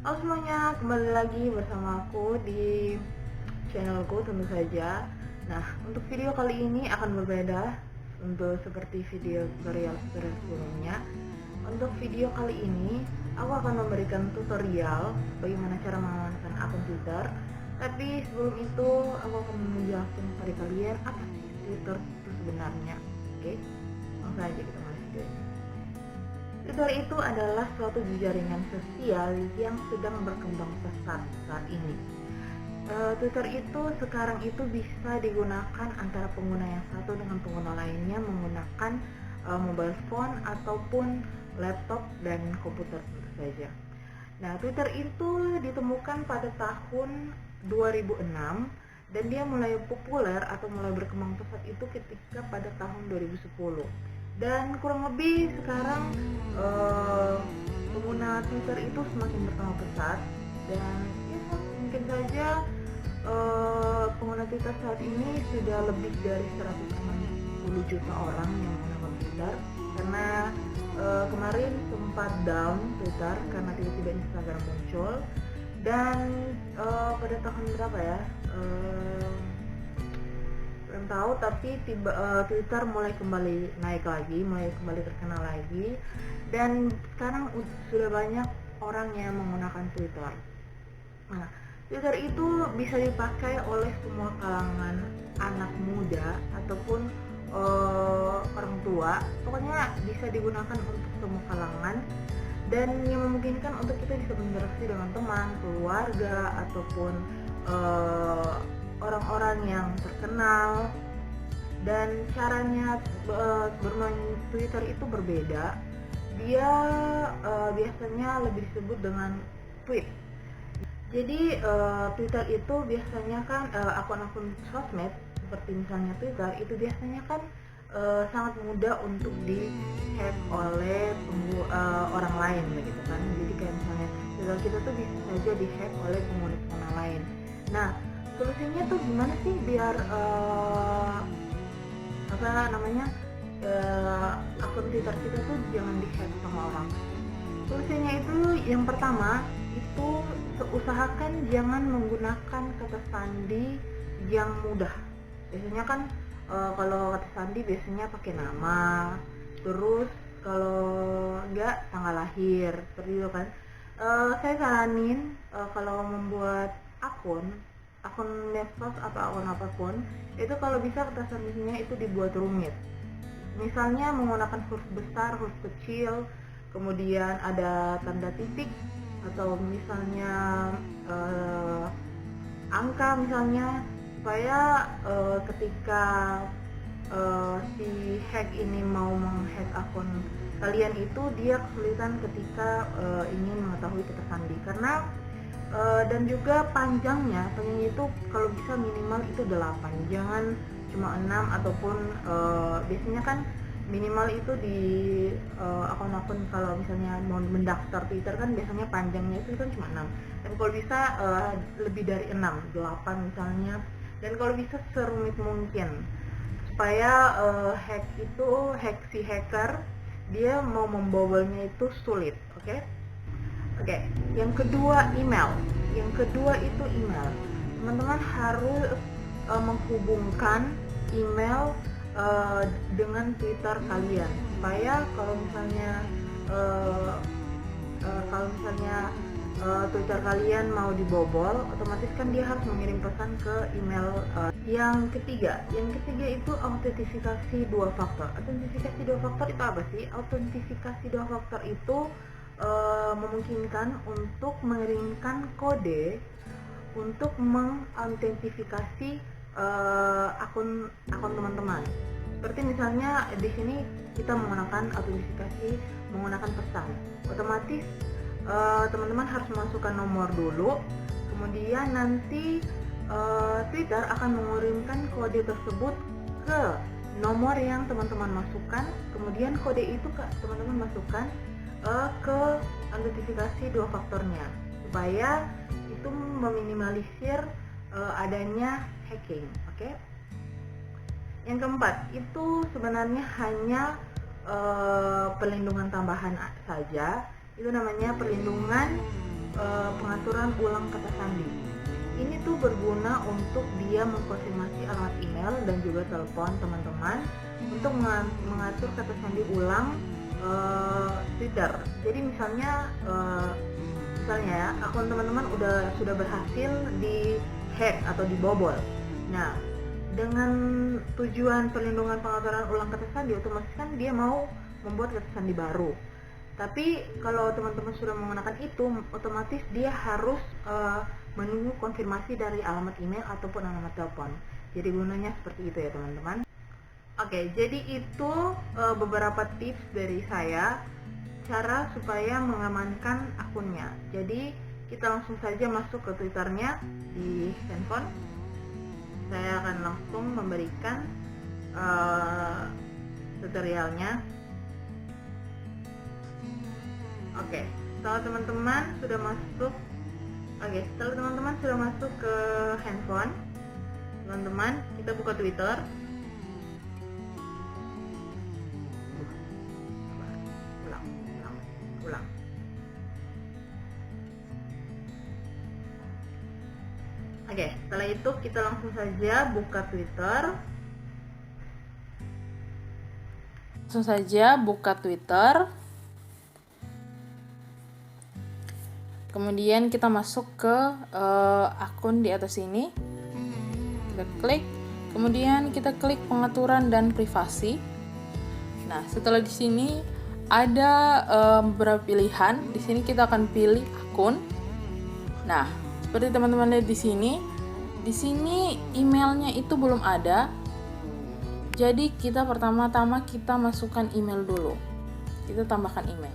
Halo semuanya, kembali lagi bersama aku di channelku tentu saja. Nah, untuk video kali ini akan berbeda untuk seperti video tutorial sebelumnya. Untuk video kali ini, aku akan memberikan tutorial bagaimana cara mengamankan akun Twitter. Tapi sebelum itu, aku akan menjelaskan kepada kalian apa sih Twitter itu sebenarnya. Oke, langsung aja kita mulai video ini. Twitter itu adalah suatu jaringan sosial yang sedang berkembang pesat saat ini. Twitter itu sekarang itu bisa digunakan antara pengguna yang satu dengan pengguna lainnya menggunakan mobile phone ataupun laptop dan komputer tentu saja. Nah, Twitter itu ditemukan pada tahun 2006 dan dia mulai populer atau mulai berkembang pesat itu ketika pada tahun 2010. Dan kurang lebih sekarang pengguna Twitter itu semakin bertambah pesat dan ya, mungkin saja pengguna Twitter saat ini sudah lebih dari 160 juta orang yang menggunakan Twitter karena kemarin sempat down Twitter karena tiba-tiba Instagram muncul dan pada tahun berapa ya belum tahu, tapi Twitter mulai kembali naik lagi, mulai kembali terkenal lagi dan sekarang sudah banyak orang yang menggunakan Twitter. Nah, Twitter itu bisa dipakai oleh semua kalangan anak muda ataupun orang tua, pokoknya bisa digunakan untuk semua kalangan dan yang memungkinkan untuk kita bisa berinteraksi dengan teman, keluarga ataupun orang-orang yang terkenal. Dan caranya bermain Twitter itu berbeda. Dia biasanya lebih disebut dengan tweet. Jadi Twitter itu biasanya kan akun-akun sosmed seperti misalnya Twitter itu biasanya kan sangat mudah untuk di-hack oleh orang lain begitu kan. Jadi kayak misalnya Twitter kita tuh bisa saja di-hack oleh pengguna lain. Nah, solusinya tuh gimana sih biar akun Twitter kita tuh jangan di-hack sama orang? Solusinya itu yang pertama itu usahakan jangan menggunakan kata sandi yang mudah. Biasanya kan kalau kata sandi biasanya pakai nama, terus kalau enggak tanggal lahir, seperti itu kan. Saya saranin kalau membuat akun medsos atau akun apapun itu kalau bisa kata sandinya itu dibuat rumit. Misalnya menggunakan huruf besar, huruf kecil, kemudian ada tanda titik atau misalnya angka misalnya, supaya ketika si hack ini mau menghack akun kalian itu dia kesulitan ketika ingin mengetahui kata sandi karena dan juga panjangnya itu kalau bisa minimal itu 8, jangan cuma 6 ataupun biasanya kan minimal itu di akun-akun kalau misalnya mau mendaftar Twitter kan biasanya panjangnya itu kan cuma 6, dan kalau bisa lebih dari 6, 8 misalnya, dan kalau bisa serumit mungkin supaya si hacker dia mau membobolnya itu sulit. Oke, yang kedua email. Yang kedua itu email. Teman-teman harus menghubungkan email dengan Twitter kalian supaya kalau misalnya Twitter kalian mau dibobol, otomatis kan dia harus mengirim pesan ke email. Yang ketiga itu autentifikasi dua faktor. Autentifikasi dua faktor itu apa sih? Autentifikasi dua faktor itu memungkinkan untuk mengirimkan kode untuk mengautentifikasi akun teman-teman. Seperti misalnya di sini kita menggunakan autentifikasi menggunakan pesan. Otomatis teman-teman harus masukkan nomor dulu, kemudian nanti Twitter akan mengirimkan kode tersebut ke nomor yang teman-teman masukkan, kemudian kode itu teman-teman masukkan ke autentifikasi dua faktornya supaya itu meminimalisir adanya hacking. Oke. Yang keempat itu sebenarnya hanya perlindungan tambahan saja, itu namanya perlindungan pengaturan ulang kata sandi. Ini tuh berguna untuk dia mengkonfirmasi alamat email dan juga telepon teman-teman untuk mengatur kata sandi ulang Twitter. Jadi misalnya ya akun teman-teman sudah berhasil di hack atau dibobol. Nah, dengan tujuan perlindungan pengaturan ulang kata sandi, otomatis kan dia mau membuat kata sandi baru. Tapi kalau teman-teman sudah menggunakan itu, otomatis dia harus menunggu konfirmasi dari alamat email ataupun alamat telepon. Jadi gunanya seperti itu ya teman-teman. Oke, jadi itu beberapa tips dari saya cara supaya mengamankan akunnya. Jadi kita langsung saja masuk ke Twitternya di handphone. Saya akan langsung memberikan tutorialnya. Oke, setelah teman-teman sudah masuk ke handphone, teman-teman kita buka Twitter. Ulang. Oke, setelah itu kita langsung saja buka Twitter. Kemudian kita masuk ke akun di atas ini. Kita klik. Kemudian kita klik pengaturan dan privasi. Nah, setelah di sini ada beberapa pilihan. Di sini kita akan pilih akun. Nah, seperti teman-teman lihat di sini emailnya itu belum ada. Jadi kita pertama-tama kita masukkan email dulu. Kita tambahkan email.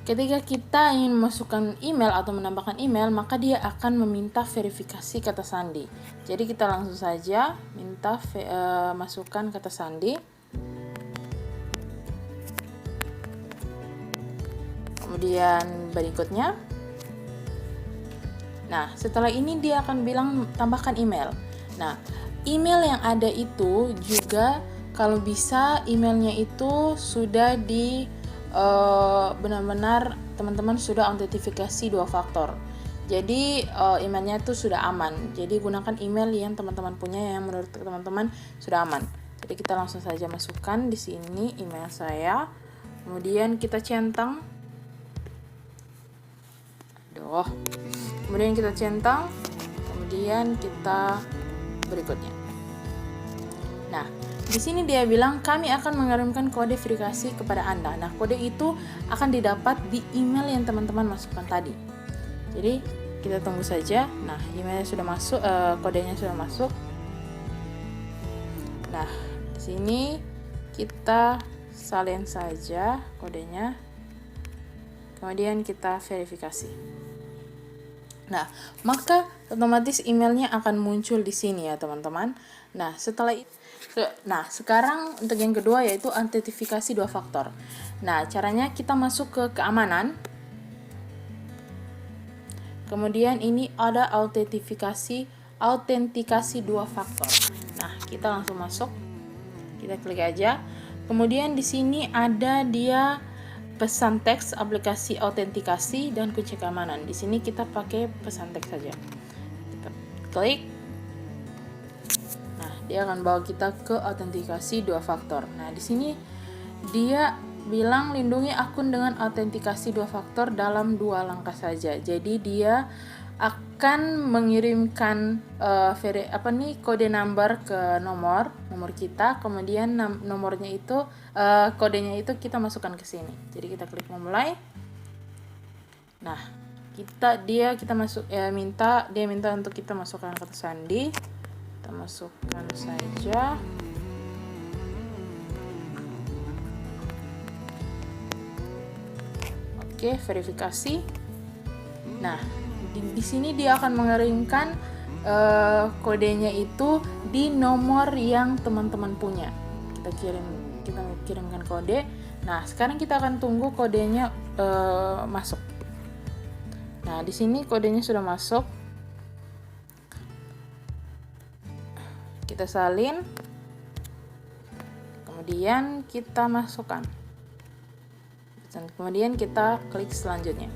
Ketika kita ingin memasukkan email atau menambahkan email, maka dia akan meminta verifikasi kata sandi. Jadi kita langsung saja minta masukkan kata sandi. Kemudian berikutnya. Nah, setelah ini dia akan bilang tambahkan email. Nah, email yang ada itu juga kalau bisa emailnya itu sudah benar-benar teman-teman sudah autentifikasi 2 faktor. Jadi emailnya itu sudah aman. Jadi gunakan email yang teman-teman punya yang menurut teman-teman sudah aman. Jadi kita langsung saja masukkan di sini email saya. Kemudian kita centang. Kemudian kita centang. Kemudian kita berikutnya. Nah, di sini dia bilang kami akan mengirimkan kode verifikasi kepada Anda. Nah, kode itu akan didapat di email yang teman-teman masukkan tadi. Jadi, kita tunggu saja. Nah, emailnya sudah masuk, kodenya sudah masuk. Nah, di sini kita salin saja kodenya. Kemudian kita verifikasi. Nah, maka otomatis emailnya akan muncul di sini ya, teman-teman. Nah, sekarang untuk yang kedua yaitu autentifikasi 2 faktor. Nah, caranya kita masuk ke keamanan. Kemudian ini ada autentikasi 2 faktor. Nah, kita langsung masuk. Kita klik aja. Kemudian di sini ada dia pesan teks, aplikasi autentikasi dan kunci keamanan. Di sini kita pakai pesan teks saja. Kita klik. Nah, dia akan bawa kita ke autentikasi 2 faktor. Nah, di sini dia bilang lindungi akun dengan autentikasi 2 faktor dalam 2 langkah saja. Jadi dia akan mengirimkan kode number ke nomor kita, kemudian nomornya itu kodenya itu kita masukkan ke sini. Jadi kita klik memulai. Nah, dia minta untuk kita masukkan kata sandi. Kita masukkan saja. Oke, verifikasi. Nah, di sini dia akan mengirimkan kodenya itu di nomor yang teman-teman punya. Kita kirimkan kode. Nah, sekarang kita akan tunggu kodenya masuk. Nah, di sini kodenya sudah masuk. Kita salin. Kemudian kita masukkan. Dan kemudian kita klik selanjutnya.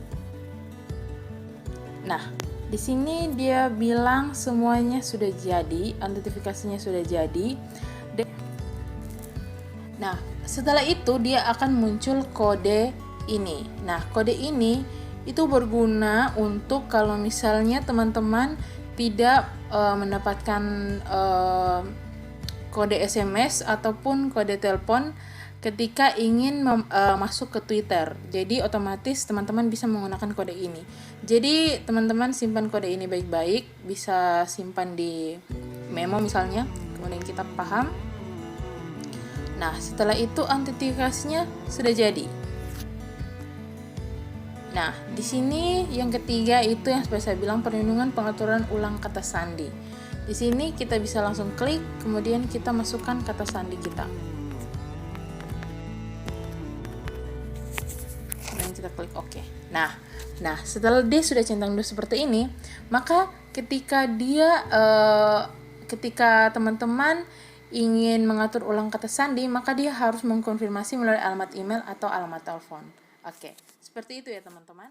Nah, di sini dia bilang semuanya sudah jadi, autentifikasinya sudah jadi. Nah, setelah itu dia akan muncul kode ini. Nah, kode ini itu berguna untuk kalau misalnya teman-teman tidak mendapatkan kode SMS ataupun kode telepon ketika ingin masuk ke Twitter. Jadi otomatis teman-teman bisa menggunakan kode ini. Jadi teman-teman simpan kode ini baik-baik, bisa simpan di memo misalnya, kemudian kita paham. Nah, setelah itu autentikasinya sudah jadi. Nah, di sini yang ketiga itu yang seperti saya bilang, perlindungan pengaturan ulang kata sandi. Di sini kita bisa langsung klik, kemudian kita masukkan kata sandi kita. Kemudian kita klik OK. Nah, setelah dia sudah centang biru seperti ini, maka ketika teman-teman ingin mengatur ulang kata sandi, maka dia harus mengkonfirmasi melalui alamat email atau alamat telepon. Oke, seperti itu ya teman-teman.